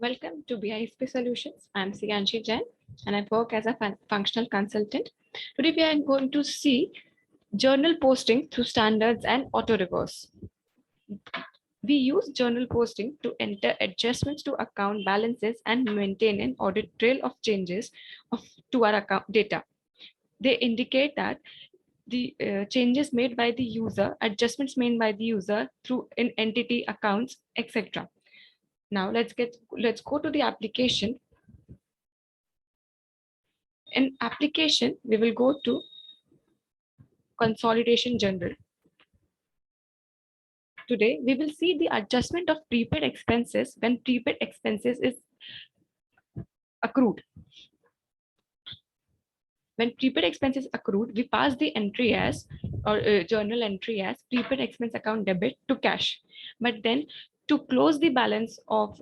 Welcome to BISP Solutions. I'm Siganshi Jain and I work as a functional consultant. Today we are going to see journal posting through standards and auto reverse. We use journal posting to enter adjustments to account balances and maintain an audit trail of changes to our account data. They indicate that the changes made by the user, adjustments made by the user through in entity accounts, etc. Now let's go to the application. In application, we will go to Consolidation General. Today, we will see the adjustment of prepaid expenses when prepaid expenses is accrued. When prepaid expenses accrued, we pass the entry as or journal entry as prepaid expense account debit to cash. But then to close the balance of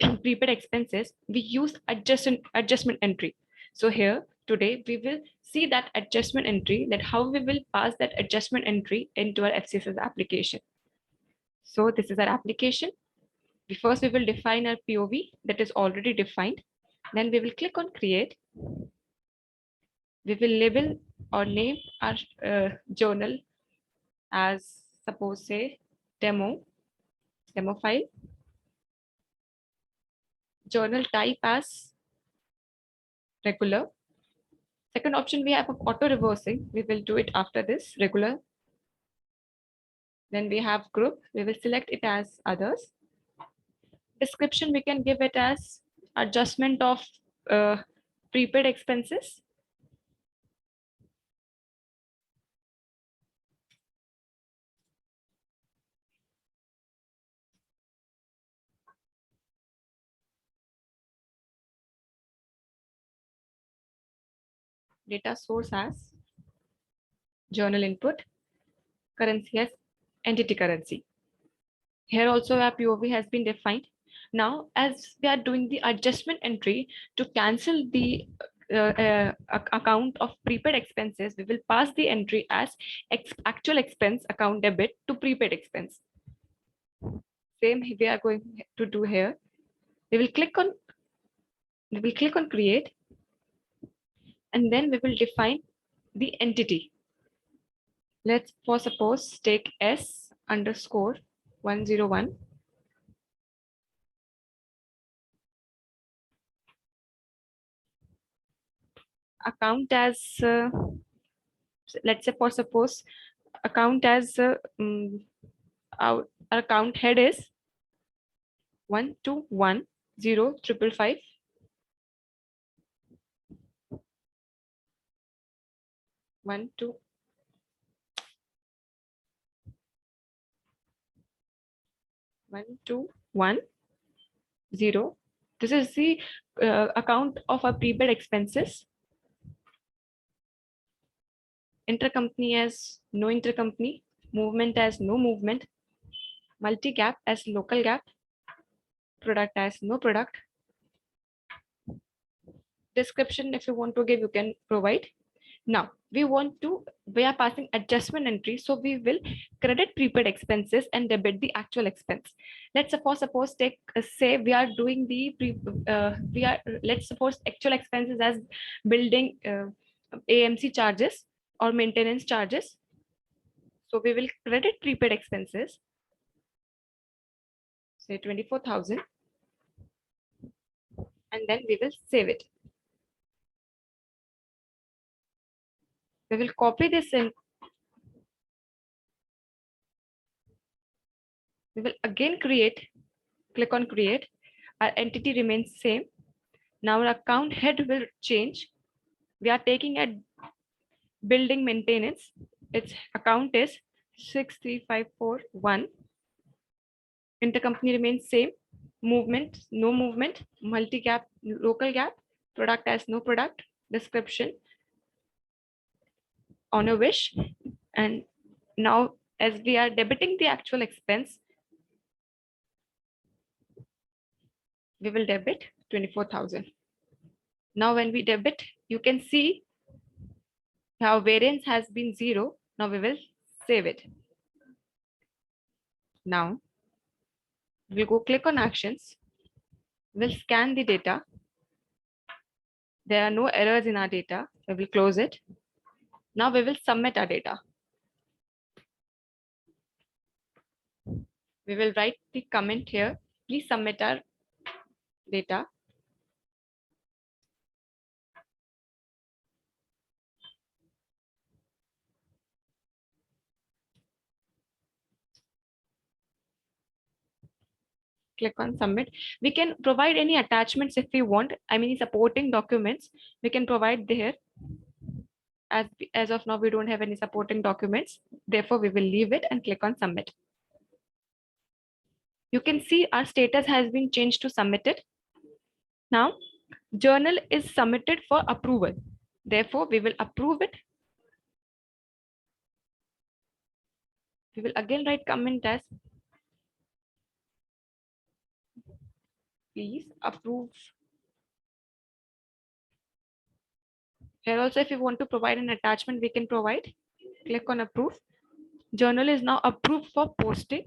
prepaid expenses, we use adjustment entry. So here today we will see that adjustment entry, that how we will pass that adjustment entry into our FCCs application. So this is our application. First we will define our POV that is already defined. Then we will click on create. We will label or name our journal as, suppose, say demo file. Journal type as regular. Second option we have of auto reversing. We will do it after this regular. Then we have group. We will select it as others. Description we can give it as adjustment of prepaid expenses. Data source as journal input, currency as entity currency. Here also our POV has been defined. Now, as we are doing the adjustment entry to cancel the account of prepaid expenses, we will pass the entry as actual expense account debit to prepaid expense. Same we are going to do here. We will click on create, and then we will define the entity. Let's for suppose take S underscore 101. Account as let's say for suppose account as our account head is 1210555. One, two. One, two, 1, 0. This is the account of our prepaid expenses. Intercompany as no intercompany, movement as no movement, multi-gap as local gap, product as no product. Description, if you want to give, you can provide. Now we are passing adjustment entry, so we will credit prepaid expenses and debit the actual expense. Let's suppose take say we are doing the let's suppose actual expenses as building AMC charges or maintenance charges. So we will credit prepaid expenses, say 24,000, and then we will save it. We will copy this in. We will again create, click on create. Our entity remains same. Now our account head will change. We are taking a building maintenance. Its account is 63541. Intercompany remains same. Movement, no movement. Multi-gap, local gap. Product as no product. Description on a wish. And now as we are debiting the actual expense, we will debit 24,000. Now when we debit, you can see how variance has been 0. Now we will save it. Now we'll go click on actions. We'll scan the data. There are no errors in our data. We will close it. Now we will submit our data. We will write the comment here. Please submit our data. Click on submit. We can provide any attachments if we want. I mean, supporting documents we can provide there. As of now, we don't have any supporting documents. Therefore, we will leave it and click on submit. You can see our status has been changed to submitted. Now, journal is submitted for approval. Therefore, we will approve it. We will again write comment as please approve. Here also, if you want to provide an attachment, we can provide. Click on approve. Journal is now approved for posting.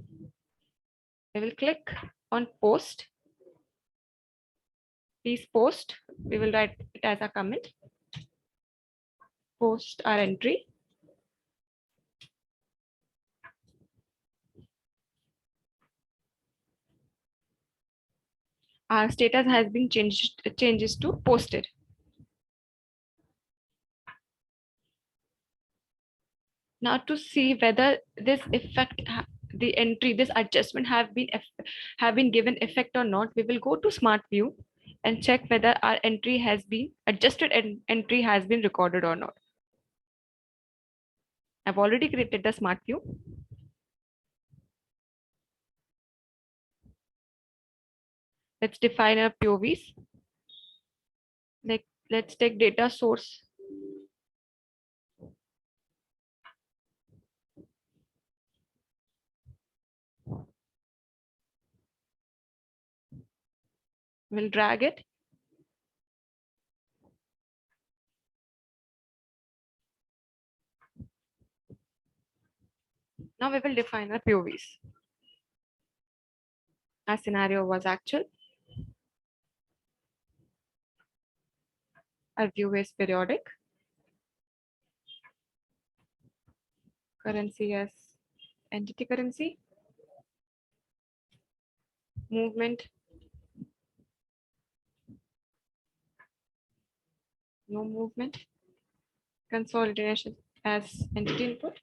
We will click on post. Please post. We will write it as a comment. Post our entry. Our status has been changes to posted. Now to see whether this effect, the entry, this adjustment have been given effect or not, we will go to Smart View and check whether our entry has been adjusted and entry has been recorded or not. I've already created the Smart View. Let's define our POVs. Like, let's take data source. We'll drag it. Now we will define our POVs. Our scenario was actual. Our view is periodic. Currency as entity currency. Movement. No movement. Consolidation as entity input.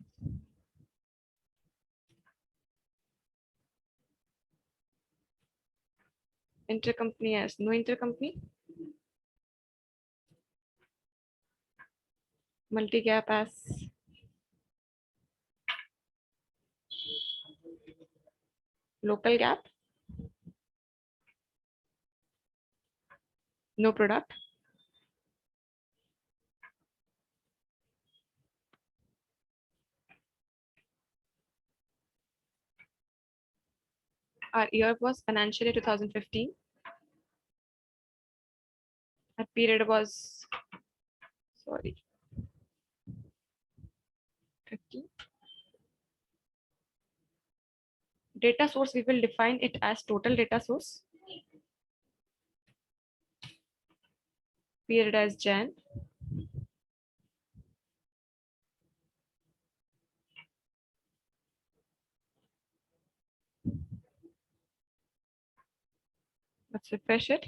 Intercompany as no intercompany. Multi-gap as local gap. No product. Our year was financial year 2015. Our period was, sorry, 15. Data source, we will define it as total data source. Period as Jan. Let's refresh it.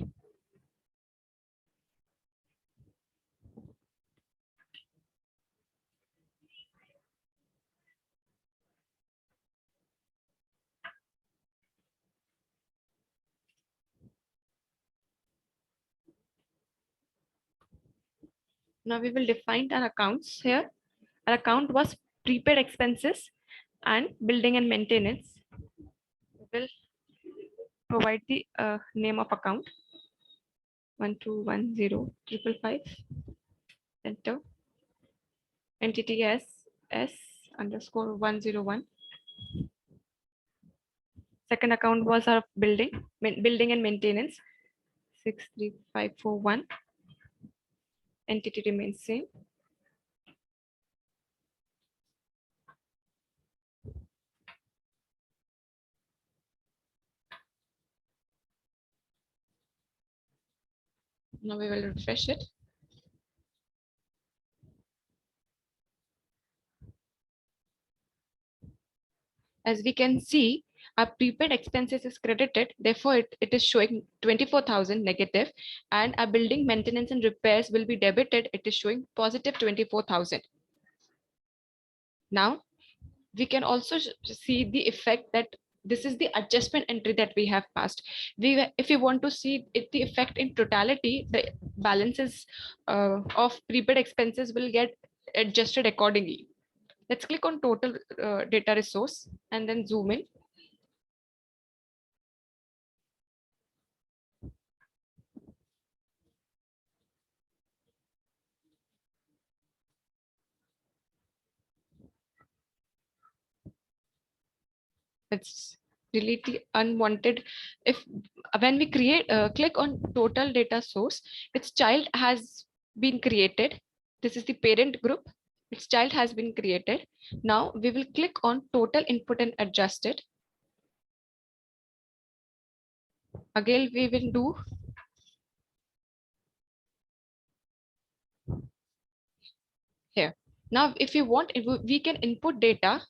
Now we will define our accounts here. Our account was prepaid expenses and building and maintenance. We will provide the name of account 1210555. Enter. Entity as S_101. Second account was our building and maintenance 63541. Entity remains same. Now we will refresh it. As we can see, our prepaid expenses is credited, therefore it is showing 24,000 negative, and our building maintenance and repairs will be debited, it is showing positive 24,000. Now we can also see the effect that this is the adjustment entry that we have passed. If we want to see it, the effect in totality, the balances of prepaid expenses will get adjusted accordingly. Let's click on total data resource and then zoom in. Let's delete the unwanted. If when we click on total data source, its child has been created. This is the parent group. Its child has been created. Now we will click on total input and adjust it. Again, we will do here. Now, if you want, we can input data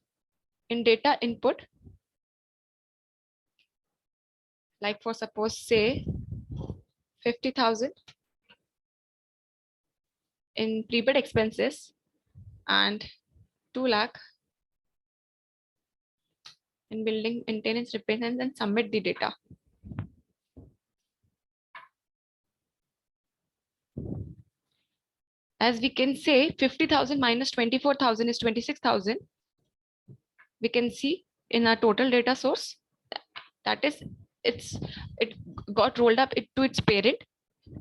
in data input, like for suppose say 50,000 in prepaid expenses and 2 lakh in building maintenance repairs, and then submit the data. As we can say, 50,000 minus 24,000 is 26,000. We can see in our total data source, that is, it got rolled up to its parent.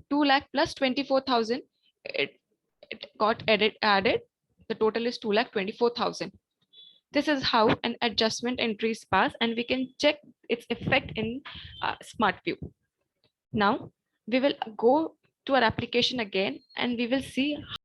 2 lakh plus 24,000, it got added. The total is 2,24,000. This is how an adjustment entry is passed, and we can check its effect in Smart View. Now we will go to our application again, and we will see